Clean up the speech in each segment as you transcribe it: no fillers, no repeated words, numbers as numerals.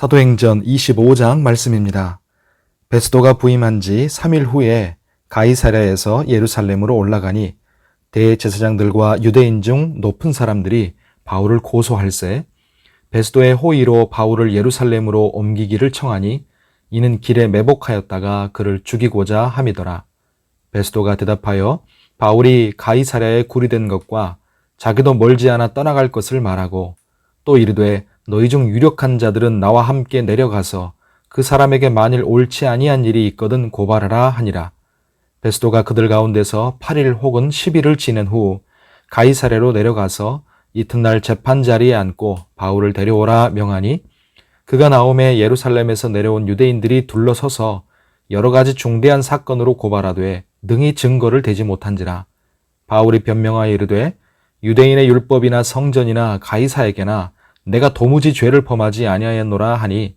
사도행전 25장 말씀입니다. 베스도가 부임한 지 3일 후에 가이사랴에서 예루살렘으로 올라가니 대제사장들과 유대인 중 높은 사람들이 바울을 고소할세 베스도의 호의로 바울을 예루살렘으로 옮기기를 청하니 이는 길에 매복하였다가 그를 죽이고자 함이더라. 베스도가 대답하여 바울이 가이사랴에 구리된 것과 자기도 멀지 않아 떠나갈 것을 말하고 또 이르되 너희 중 유력한 자들은 나와 함께 내려가서 그 사람에게 만일 옳지 아니한 일이 있거든 고발하라 하니라. 베스도가 그들 가운데서 8일 혹은 10일을 지낸 후 가이사랴로 내려가서 이튿날 재판 자리에 앉고 바울을 데려오라 명하니 그가 나오매 예루살렘에서 내려온 유대인들이 둘러서서 여러 가지 중대한 사건으로 고발하되 능히 증거를 대지 못한지라. 바울이 변명하여 이르되 유대인의 율법이나 성전이나 가이사에게나 내가 도무지 죄를 범하지 아니하였노라 하니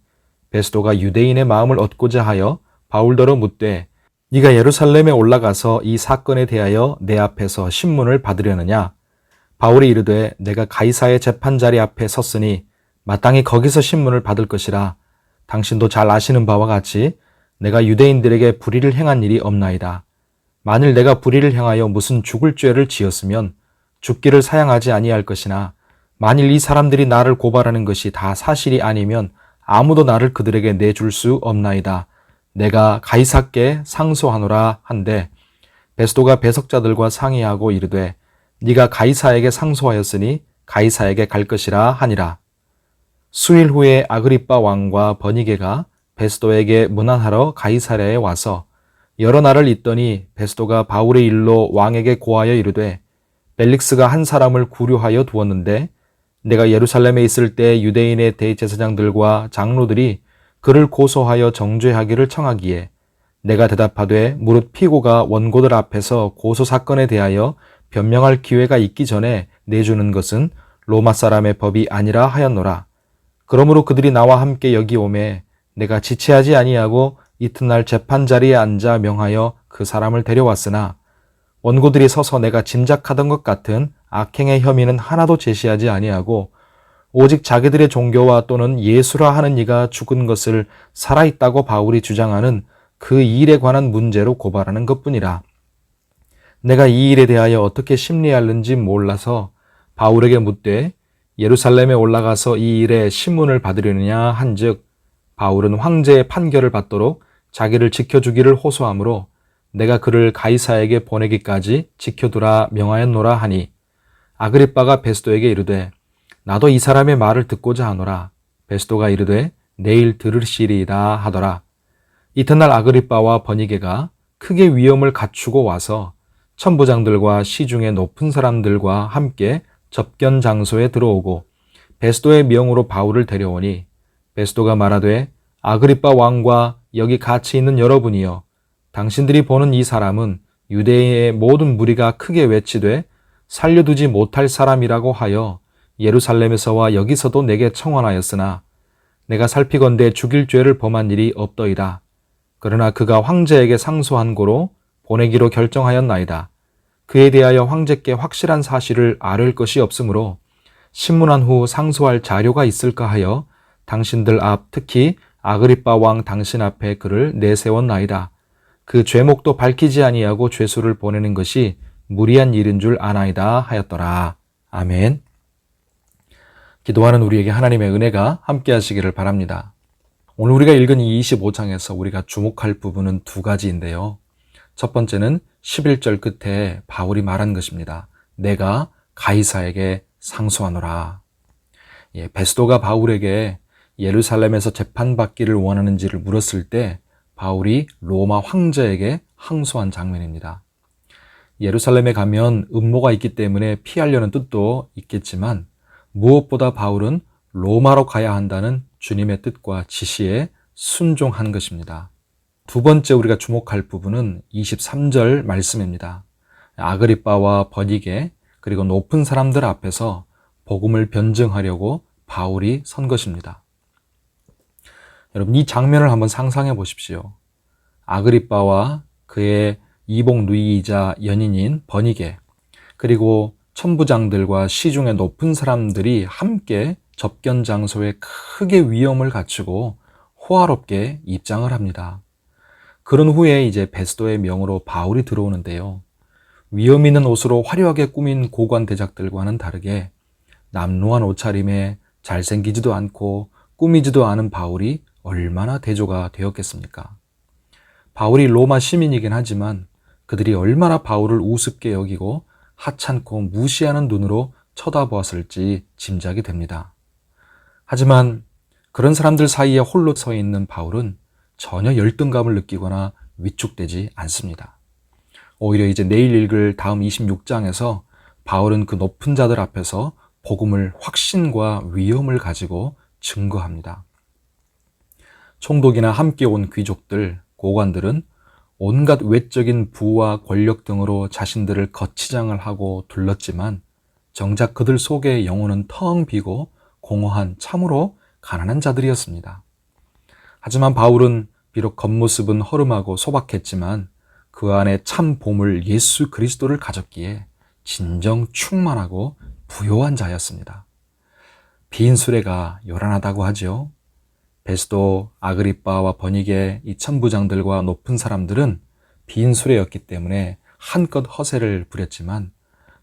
베스도가 유대인의 마음을 얻고자 하여 바울더러 묻되 네가 예루살렘에 올라가서 이 사건에 대하여 내 앞에서 신문을 받으려느냐? 바울이 이르되 내가 가이사의 재판자리 앞에 섰으니 마땅히 거기서 신문을 받을 것이라. 당신도 잘 아시는 바와 같이 내가 유대인들에게 불의를 행한 일이 없나이다. 만일 내가 불의를 행하여 무슨 죽을 죄를 지었으면 죽기를 사양하지 아니할 것이나 만일 이 사람들이 나를 고발하는 것이 다 사실이 아니면 아무도 나를 그들에게 내줄 수 없나이다. 내가 가이사께 상소하노라 한데 베스도가 배석자들과 상의하고 이르되 네가 가이사에게 상소하였으니 가이사에게 갈 것이라 하니라. 수일 후에 아그리빠 왕과 버니게가 베스도에게 문안하러 가이사랴에 와서 여러 날을 있더니 베스도가 바울의 일로 왕에게 고하여 이르되 벨릭스가 한 사람을 구류하여 두었는데 내가 예루살렘에 있을 때 유대인의 대제사장들과 장로들이 그를 고소하여 정죄하기를 청하기에 내가 대답하되 무릇 피고가 원고들 앞에서 고소 사건에 대하여 변명할 기회가 있기 전에 내주는 것은 로마 사람의 법이 아니라 하였노라. 그러므로 그들이 나와 함께 여기 오매 내가 지체하지 아니하고 이튿날 재판 자리에 앉아 명하여 그 사람을 데려왔으나 원고들이 서서 내가 짐작하던 것 같은 악행의 혐의는 하나도 제시하지 아니하고 오직 자기들의 종교와 또는 예수라 하는 이가 죽은 것을 살아있다고 바울이 주장하는 그 일에 관한 문제로 고발하는 것뿐이라. 내가 이 일에 대하여 어떻게 심리하는지 몰라서 바울에게 묻되 예루살렘에 올라가서 이 일에 신문을 받으려느냐 한즉 바울은 황제의 판결을 받도록 자기를 지켜주기를 호소하므로 내가 그를 가이사에게 보내기까지 지켜두라 명하였노라 하니 아그리빠가 베스도에게 이르되 나도 이 사람의 말을 듣고자 하노라. 베스도가 이르되 내일 들으시리이다 하더라. 이튿날 아그리빠와 버니게가 크게 위험을 갖추고 와서 천부장들과 시중의 높은 사람들과 함께 접견 장소에 들어오고 베스도의 명으로 바울을 데려오니 베스도가 말하되 아그리빠 왕과 여기 같이 있는 여러분이여 당신들이 보는 이 사람은 유대인의 모든 무리가 크게 외치되 살려두지 못할 사람이라고 하여 예루살렘에서와 여기서도 내게 청원하였으나 내가 살피건대 죽일 죄를 범한 일이 없더이다. 그러나 그가 황제에게 상소한 고로 보내기로 결정하였나이다. 그에 대하여 황제께 확실한 사실을 아뢰을 것이 없으므로 신문한 후 상소할 자료가 있을까 하여 당신들 앞 특히 아그리빠 왕 당신 앞에 그를 내세웠나이다. 그 죄목도 밝히지 아니하고 죄수를 보내는 것이 무리한 일인 줄 아나이다 하였더라. 아멘. 기도하는 우리에게 하나님의 은혜가 함께 하시기를 바랍니다. 오늘 우리가 읽은 이 25장에서 우리가 주목할 부분은 두 가지인데요. 첫 번째는 11절 끝에 바울이 말한 것입니다. 내가 가이사에게 상소하노라. 베스도가 바울에게 예루살렘에서 재판받기를 원하는지를 물었을 때 바울이 로마 황제에게 항소한 장면입니다. 예루살렘에 가면 음모가 있기 때문에 피하려는 뜻도 있겠지만 무엇보다 바울은 로마로 가야 한다는 주님의 뜻과 지시에 순종한 것입니다. 두 번째 우리가 주목할 부분은 23절 말씀입니다. 아그리빠와 버니게 그리고 높은 사람들 앞에서 복음을 변증하려고 바울이 선 것입니다. 여러분 이 장면을 한번 상상해 보십시오. 아그리빠와 그의 이복 누이이자 연인인 버니게 그리고 천부장들과 시중의 높은 사람들이 함께 접견 장소에 크게 위험을 갖추고 호화롭게 입장을 합니다. 그런 후에 이제 베스도의 명으로 바울이 들어오는데요. 위험 있는 옷으로 화려하게 꾸민 고관 대작들과는 다르게 남루한 옷차림에 잘생기지도 않고 꾸미지도 않은 바울이 얼마나 대조가 되었겠습니까? 바울이 로마 시민이긴 하지만 그들이 얼마나 바울을 우습게 여기고 하찮고 무시하는 눈으로 쳐다보았을지 짐작이 됩니다. 하지만 그런 사람들 사이에 홀로 서 있는 바울은 전혀 열등감을 느끼거나 위축되지 않습니다. 오히려 이제 내일 읽을 다음 26장에서 바울은 그 높은 자들 앞에서 복음을 확신과 위엄을 가지고 증거합니다. 총독이나 함께 온 귀족들, 고관들은 온갖 외적인 부와 권력 등으로 자신들을 거치장을 하고 둘렀지만 정작 그들 속의 영혼은 텅 비고 공허한 참으로 가난한 자들이었습니다. 하지만 바울은 비록 겉모습은 허름하고 소박했지만 그 안에 참 보물 예수 그리스도를 가졌기에 진정 충만하고 부요한 자였습니다. 빈 수레가 요란하다고 하죠. 베스도, 아그리빠와 버니게 이 천부장들과 높은 사람들은 빈 수레였기 때문에 한껏 허세를 부렸지만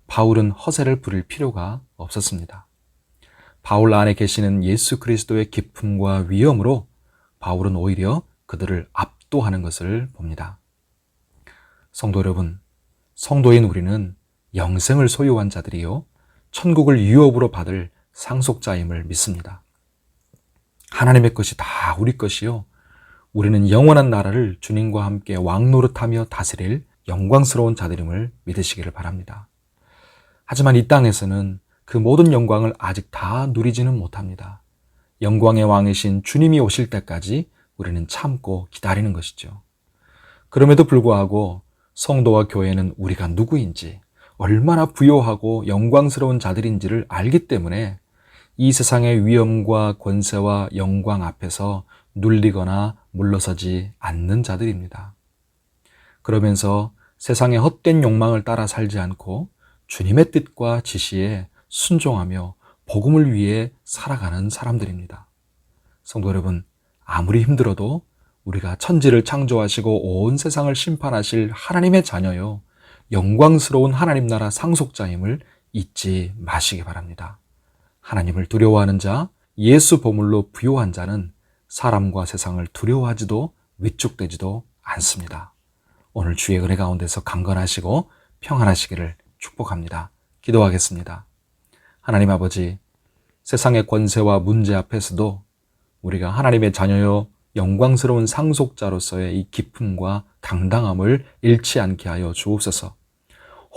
바울은 허세를 부릴 필요가 없었습니다. 바울 안에 계시는 예수 그리스도의 기품과 위엄으로 바울은 오히려 그들을 압도하는 것을 봅니다. 성도 여러분, 성도인 우리는 영생을 소유한 자들이요 천국을 유업으로 받을 상속자임을 믿습니다. 하나님의 것이 다 우리 것이요 우리는 영원한 나라를 주님과 함께 왕노릇하며 다스릴 영광스러운 자들임을 믿으시기를 바랍니다. 하지만 이 땅에서는 그 모든 영광을 아직 다 누리지는 못합니다. 영광의 왕이신 주님이 오실 때까지 우리는 참고 기다리는 것이죠. 그럼에도 불구하고 성도와 교회는 우리가 누구인지, 얼마나 부요하고 영광스러운 자들인지를 알기 때문에 이 세상의 위엄과 권세와 영광 앞에서 눌리거나 물러서지 않는 자들입니다. 그러면서 세상의 헛된 욕망을 따라 살지 않고 주님의 뜻과 지시에 순종하며 복음을 위해 살아가는 사람들입니다. 성도 여러분, 아무리 힘들어도 우리가 천지를 창조하시고 온 세상을 심판하실 하나님의 자녀요, 영광스러운 하나님 나라 상속자임을 잊지 마시기 바랍니다. 하나님을 두려워하는 자, 예수 보물로 부요한 자는 사람과 세상을 두려워하지도 위축되지도 않습니다. 오늘 주의 은혜 가운데서 강건하시고 평안하시기를 축복합니다. 기도하겠습니다. 하나님 아버지, 세상의 권세와 문제 앞에서도 우리가 하나님의 자녀요 영광스러운 상속자로서의 이 기쁨과 당당함을 잃지 않게 하여 주옵소서.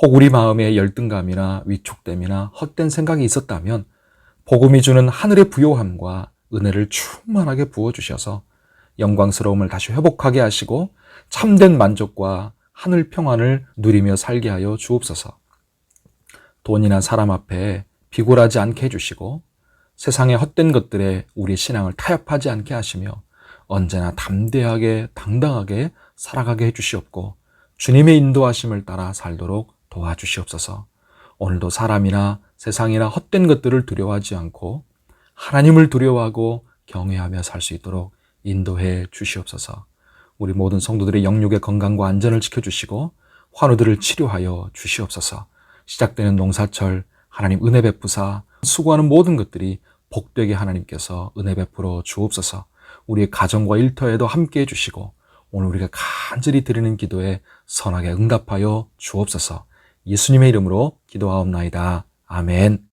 혹 우리 마음에 열등감이나 위축됨이나 헛된 생각이 있었다면 복음이 주는 하늘의 부요함과 은혜를 충만하게 부어주셔서 영광스러움을 다시 회복하게 하시고 참된 만족과 하늘 평안을 누리며 살게 하여 주옵소서. 돈이나 사람 앞에 비굴하지 않게 해주시고 세상의 헛된 것들에 우리 신앙을 타협하지 않게 하시며 언제나 담대하게 당당하게 살아가게 해주시옵고 주님의 인도하심을 따라 살도록 도와주시옵소서. 오늘도 사람이나 세상이나 헛된 것들을 두려워하지 않고 하나님을 두려워하고 경외하며 살 수 있도록 인도해 주시옵소서. 우리 모든 성도들의 영육의 건강과 안전을 지켜주시고 환우들을 치료하여 주시옵소서. 시작되는 농사철 하나님 은혜 베푸사 수고하는 모든 것들이 복되게 하나님께서 은혜 베풀어 주옵소서. 우리의 가정과 일터에도 함께 해주시고 오늘 우리가 간절히 드리는 기도에 선하게 응답하여 주옵소서. 예수님의 이름으로 기도하옵나이다. 아멘.